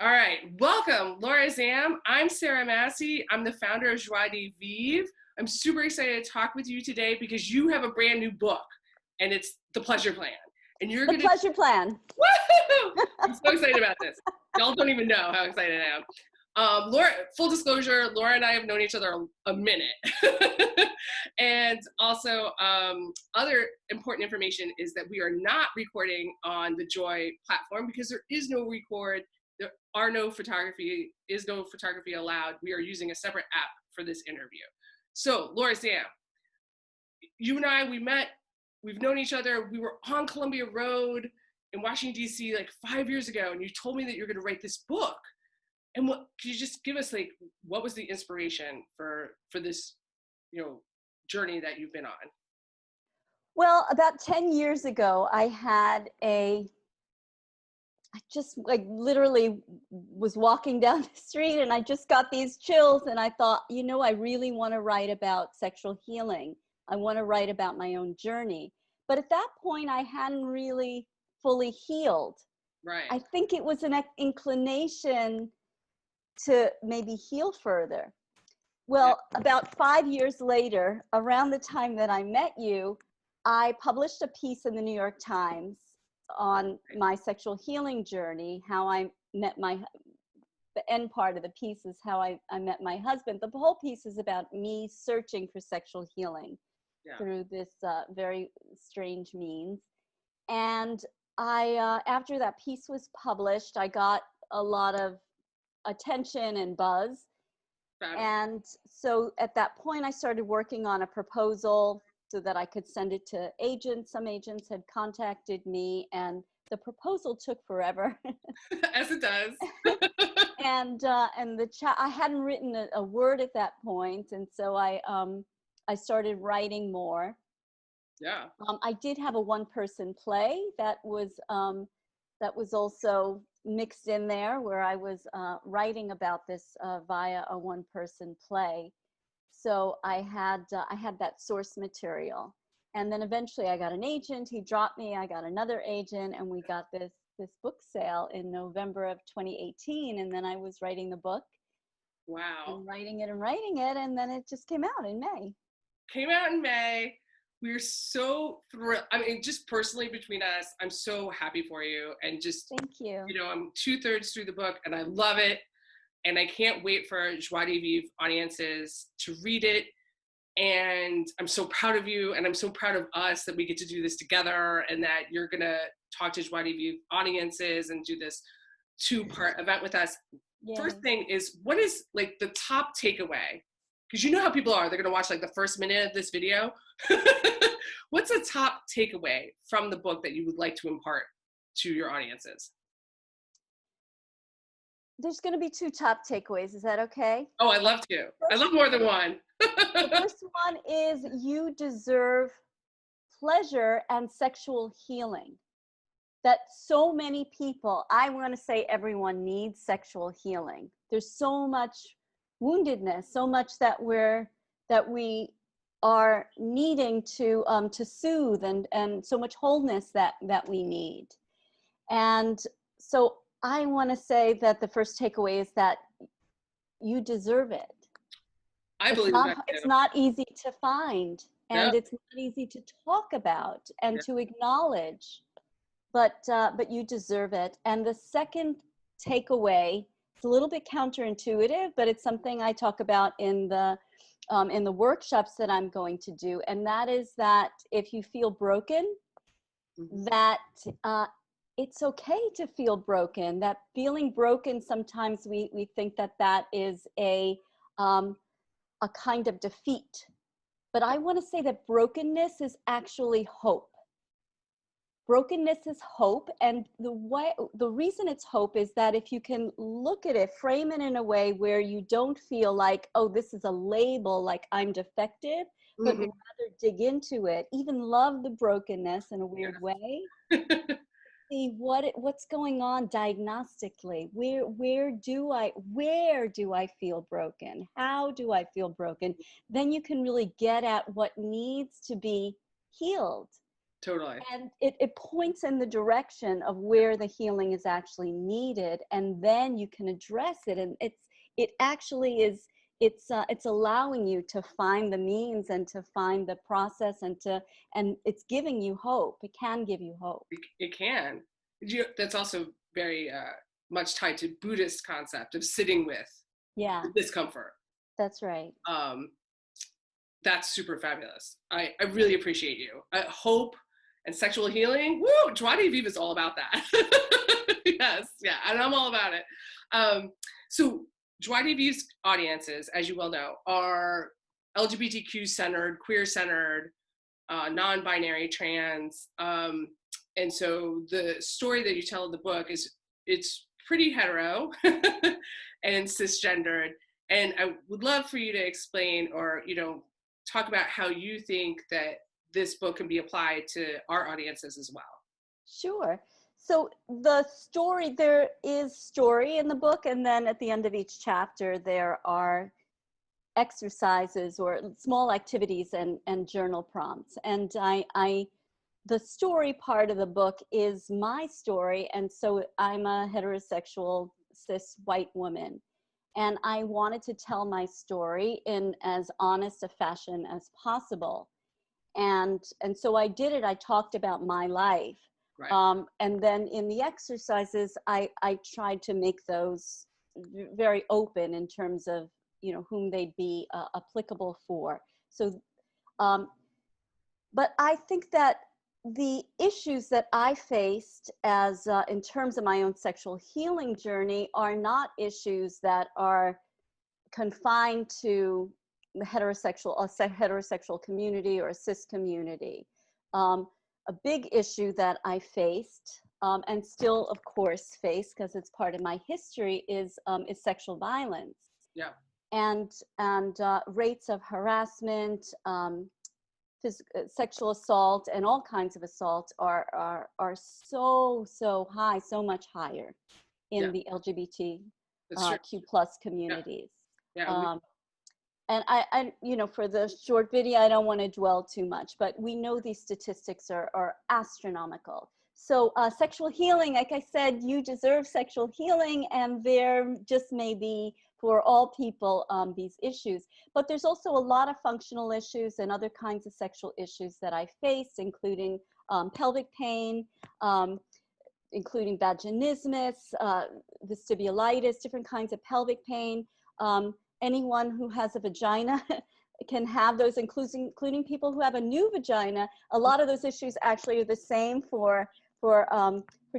All right, welcome, Laura Zam. I'm Sarah Massey. I'm the founder of Joie de Vivre. I'm super excited to talk with you today because you have a brand new book, and it's The Pleasure Plan. And you're The gonna Pleasure Plan. Woo! I'm so excited about this. Y'all don't even know how excited I am. Laura, full disclosure, Laura and I have known each other a minute. And also, other important information is that we are not recording on the Joy platform because there is no record. There are no photography, is no photography allowed. We are using a separate app for this interview. So, Laura Zam, you and I, we've known each other. We were on Columbia Road in Washington, D.C. like 5 years ago, and you told me that you're going to write this book. And what, could you just give us, like, what was the inspiration for this, journey that you've been on? Well, about 10 years ago, I just like literally was walking down the street and I just got these chills and I thought, I really want to write about sexual healing. I want to write about my own journey. But at that point, I hadn't really fully healed. Right. I think it was an inclination to maybe heal further. Well, about 5 years later, around the time that I met you, I published a piece in the New York Times on my sexual healing journey, how I met the end part of the piece is how I met my husband. The whole piece is about me searching for sexual healing through this very strange means. And after that piece was published, I got a lot of attention and buzz. And so at that point, I started working on a proposal so that I could send it to agents. Some agents had contacted me, and the proposal took forever. As it does. And I hadn't written a word at that point, and so I started writing more. Yeah. I did have a one-person play that was also mixed in there, where I was writing about this via a one-person play. So I had that source material, and then eventually I got an agent. He dropped me. I got another agent, and we got this book sale in November of 2018. And then I was writing the book. Wow. And writing it, and then it just came out in May. Came out in May. We're so thrilled. I mean, just personally between us, I'm so happy for you. And just, thank you. I'm 2/3 through the book and I love it. And I can't wait for Joie de Vivre audiences to read it. And I'm so proud of you. And I'm so proud of us that we get to do this together and that you're going to talk to Joie de Vivre audiences and do this 2-part event with us. Yay. First thing is, what is like the top takeaway? Because you know how people are, they're going to watch like the first minute of this video. What's a top takeaway from the book that you would like to impart to your audiences? There's going to be 2 top takeaways. Is that okay? Oh, I love to. I love more than one. The first one is you deserve pleasure and sexual healing. That so many people, I want to say everyone needs sexual healing. There's so much woundedness, so much that we are needing to soothe, and so much wholeness that we need. And so I want to say that the first takeaway is that you deserve it. I believe that too. It's not easy to find, and it's not easy to talk about and to acknowledge, but you deserve it. And the second takeaway, it's a little bit counterintuitive, but it's something I talk about in the workshops that I'm going to do, and that is that if you feel broken, that it's okay to feel broken. That feeling broken, sometimes we think that is a kind of defeat. But I want to say that brokenness is actually hope. Brokenness is hope, and the reason it's hope is that if you can look at it, frame it in a way where you don't feel like, oh, this is a label, like I'm defective, but rather dig into it, even love the brokenness in a weird way. See what's going on diagnostically. Where do I feel broken? How do I feel broken? Then you can really get at what needs to be healed. Totally. And it points in the direction of where the healing is actually needed, and then you can address it. And it actually is, it's allowing you to find the means and to find the process, and it's giving you hope. It can give you hope. It can. That's also very much tied to Buddhist concept of sitting with Yeah, discomfort. that's right. That's super fabulous. I really appreciate you. Hope and sexual healing. Woo! Joie de vivre is all about that. Yes, yeah, and I'm all about it. So Joie de vivre's audiences, as you well know, are LGBTQ centered, queer centered, non-binary, trans, and so the story that you tell in the book it's pretty hetero and cisgendered. And I would love for you to explain, or talk about how you think that this book can be applied to our audiences as well. Sure. So the story, there is story in the book, and then at the end of each chapter there are exercises or small activities and journal prompts. And the story part of the book is my story, and so I'm a heterosexual cis white woman, and I wanted to tell my story in as honest a fashion as possible. And so I did it. I talked about my life. Right. And then in the exercises, I tried to make those very open in terms of, whom they'd be applicable for. So, but I think that the issues that I faced as in terms of my own sexual healing journey are not issues that are confined to the heterosexual community or a cis community. A big issue that I faced and still, of course, face because it's part of my history is sexual violence. Yeah. And rates of harassment, sexual assault, and all kinds of assault are so high, so much higher in the LGBTQ plus communities. Yeah. And I, for the short video, I don't want to dwell too much, but we know these statistics are astronomical. So sexual healing, like I said, you deserve sexual healing, and there just may be for all people these issues. But there's also a lot of functional issues and other kinds of sexual issues that I faced, including pelvic pain, including vaginismus, vestibulitis, different kinds of pelvic pain. Anyone who has a vagina can have those, including people who have a new vagina. A lot of those issues actually are the same for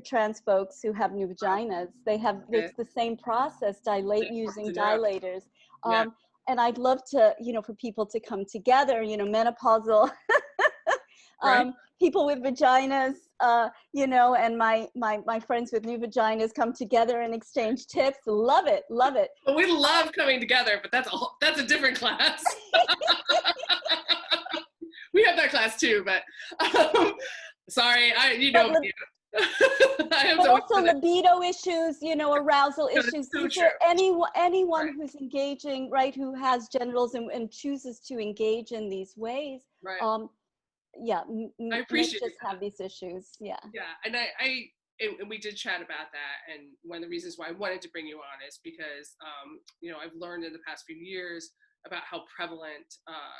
trans folks who have new vaginas. They have, it's the same process, using dilators. Yeah. And I'd love to, for people to come together, menopausal Right. people with vaginas, and my friends with new vaginas come together and exchange tips. Love it. Well, we love coming together, but that's a different class. We have that class too, but sorry, but also libido issues, arousal issues. So These are anyone right. who's engaging, right, who has genitals and chooses to engage in these ways. Right. Yeah, I appreciate just have these issues. Yeah. Yeah, and and we did chat about that, and one of the reasons why I wanted to bring you on is because I've learned in the past few years about how prevalent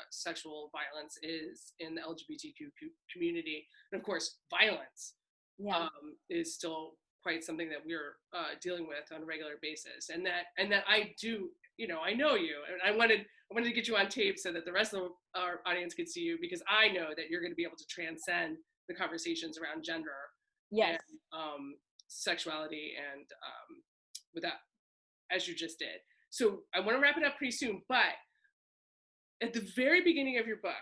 sexual violence is in the LGBTQ community, and of course, violence is still quite something that we're dealing with on a regular basis, and that I do, I know you, and I wanted to get you on tape so that the rest of our audience could see you, because I know that you're going to be able to transcend the conversations around gender and sexuality and with that, as you just did. So I want to wrap it up pretty soon, but at the very beginning of your book,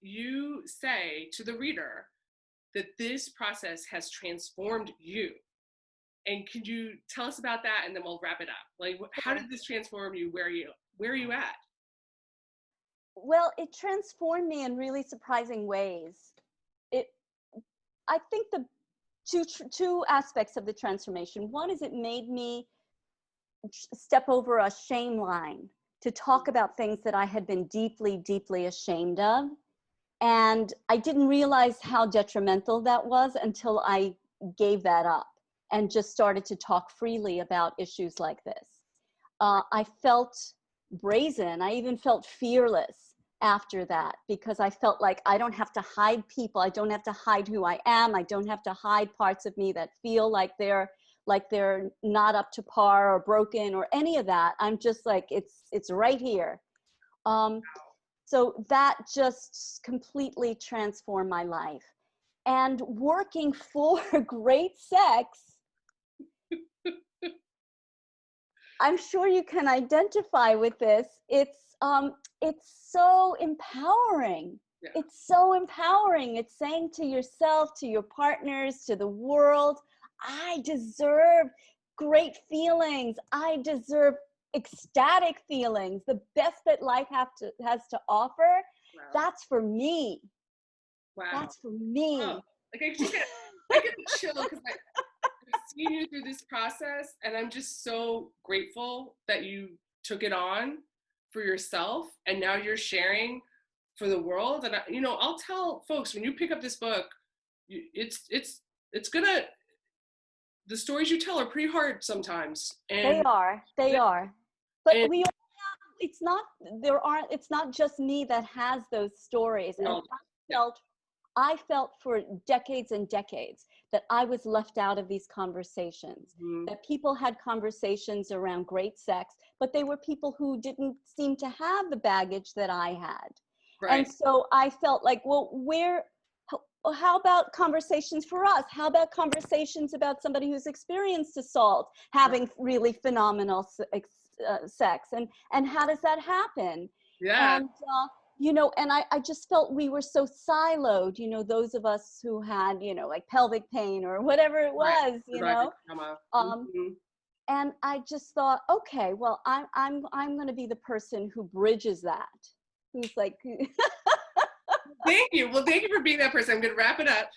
you say to the reader that this process has transformed you. And could you tell us about that, and then we'll wrap it up? Like, how did this transform you? Where are you at? Well, it transformed me in really surprising ways. I think the two aspects of the transformation. One is it made me step over a shame line to talk about things that I had been deeply, deeply ashamed of. And I didn't realize how detrimental that was until I gave that up and just started to talk freely about issues like this. I felt brazen. I even felt fearless after that, because I felt like I don't have to hide people. I don't have to hide who I am. I don't have to hide parts of me that feel like they're not up to par or broken or any of that. I'm just like, it's right here. So that just completely transformed my life. And working for great sex, I'm sure you can identify with this. It's so empowering. Yeah. It's so empowering. It's saying to yourself, to your partners, to the world, I deserve great feelings. I deserve ecstatic feelings, the best that life has to offer. Wow. That's for me. Wow. That's for me. Wow. Like I get a chill because I've seen you through this process, and I'm just so grateful that you took it on for yourself, and now you're sharing for the world. And I'll tell folks, when you pick up this book, it's gonna, the stories you tell are pretty hard sometimes. And they are. But and, we all have, it's not just me that has those stories. And I felt for decades and decades that I was left out of these conversations, that people had conversations around great sex, but they were people who didn't seem to have the baggage that I had. right. And so I felt like, well, how about conversations for us? How about conversations about somebody who's experienced assault, having really phenomenal sex? And how does that happen? Yeah. And, and I just felt we were so siloed, those of us who had, like pelvic pain or whatever it was, and I just thought, okay, well, I'm going to be the person who bridges that, who's like, Thank you. Well, thank you for being that person. I'm going to wrap it up.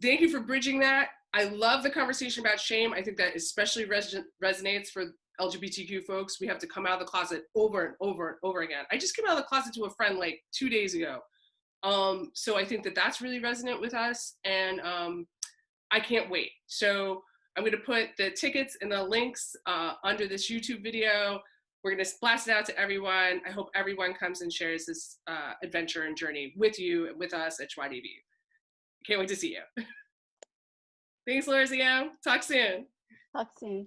Thank you for bridging that. I love the conversation about shame. I think that especially resonates for LGBTQ folks. We have to come out of the closet over and over and over again. I just came out of the closet to a friend like 2 days ago. So I think that that's really resonant with us, and I can't wait. So I'm going to put the tickets and the links under this YouTube video. We're going to blast it out to everyone. I hope everyone comes and shares this adventure and journey with you, with us at YDV. Can't wait to see you. Thanks, Laura Zam. Talk soon. Talk soon.